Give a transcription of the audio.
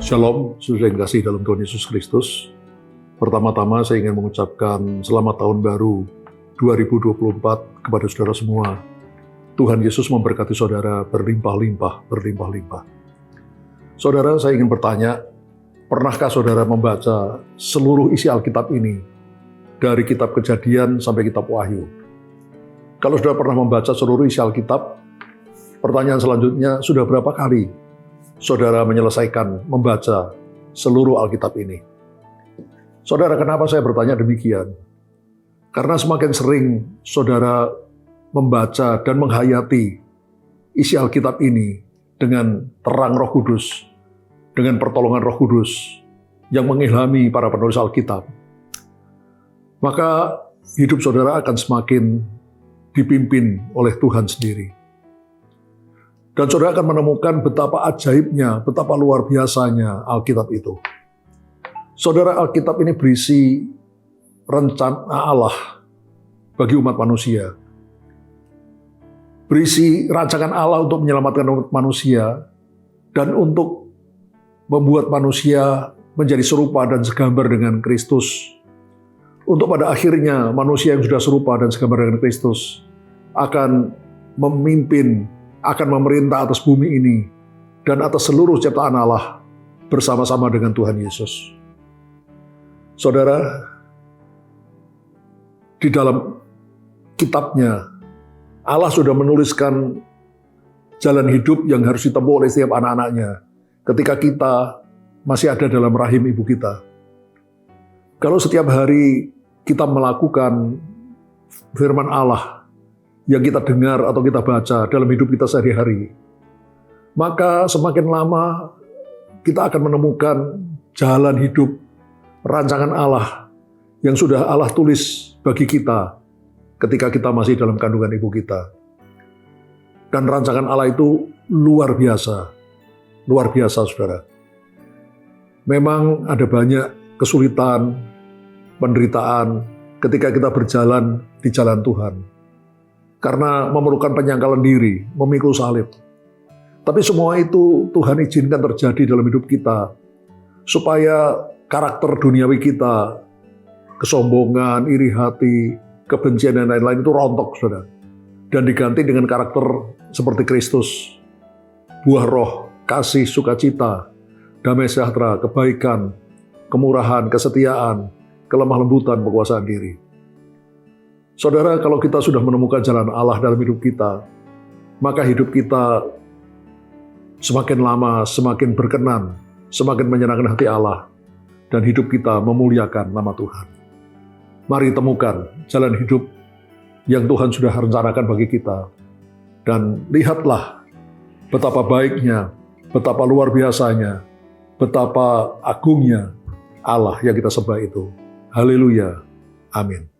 Shalom, saudara yang kasih dalam Tuhan Yesus Kristus. Pertama-tama saya ingin mengucapkan selamat tahun baru 2024 kepada saudara semua. Tuhan Yesus memberkati saudara berlimpah-limpah, berlimpah-limpah. Saudara, saya ingin bertanya, pernahkah saudara membaca seluruh isi Alkitab ini? Dari kitab Kejadian sampai kitab Wahyu. Kalau saudara pernah membaca seluruh isi Alkitab, pertanyaan selanjutnya, sudah berapa kali saudara menyelesaikan membaca seluruh Alkitab ini? Saudara, kenapa saya bertanya demikian? Karena semakin sering saudara membaca dan menghayati isi Alkitab ini dengan terang Roh Kudus, dengan pertolongan Roh Kudus yang mengilhami para penulis Alkitab, maka hidup saudara akan semakin dipimpin oleh Tuhan sendiri. Dan saudara akan menemukan betapa ajaibnya, betapa luar biasanya Alkitab itu. Saudara, Alkitab ini berisi rencana Allah bagi umat manusia. Berisi rancangan Allah untuk menyelamatkan umat manusia dan untuk membuat manusia menjadi serupa dan segambar dengan Kristus. Untuk pada akhirnya manusia yang sudah serupa dan segambar dengan Kristus akan memimpin, akan memerintah atas bumi ini dan atas seluruh ciptaan Allah bersama-sama dengan Tuhan Yesus. Saudara, di dalam kitabnya Allah sudah menuliskan jalan hidup yang harus ditempuh oleh setiap anak-anaknya ketika kita masih ada dalam rahim ibu kita. Kalau setiap hari kita melakukan firman Allah yang kita dengar atau kita baca dalam hidup kita sehari-hari, maka semakin lama kita akan menemukan jalan hidup, rancangan Allah yang sudah Allah tulis bagi kita ketika kita masih dalam kandungan ibu kita. Dan rancangan Allah itu luar biasa saudara. Memang ada banyak kesulitan, penderitaan ketika kita berjalan di jalan Tuhan. Karena memerlukan penyangkalan diri, memikul salib. Tapi semua itu Tuhan izinkan terjadi dalam hidup kita, supaya karakter duniawi kita, kesombongan, iri hati, kebencian dan lain-lain itu rontok, saudara. Dan diganti dengan karakter seperti Kristus. Buah roh, kasih, sukacita, damai sejahtera, kebaikan, kemurahan, kesetiaan, kelemah lembutan, penguasaan diri. Saudara, kalau kita sudah menemukan jalan Allah dalam hidup kita, maka hidup kita semakin lama, semakin berkenan, semakin menyenangkan hati Allah, dan hidup kita memuliakan nama Tuhan. Mari temukan jalan hidup yang Tuhan sudah rencanakan bagi kita, dan lihatlah betapa baiknya, betapa luar biasanya, betapa agungnya Allah yang kita sembah itu. Haleluya. Amin.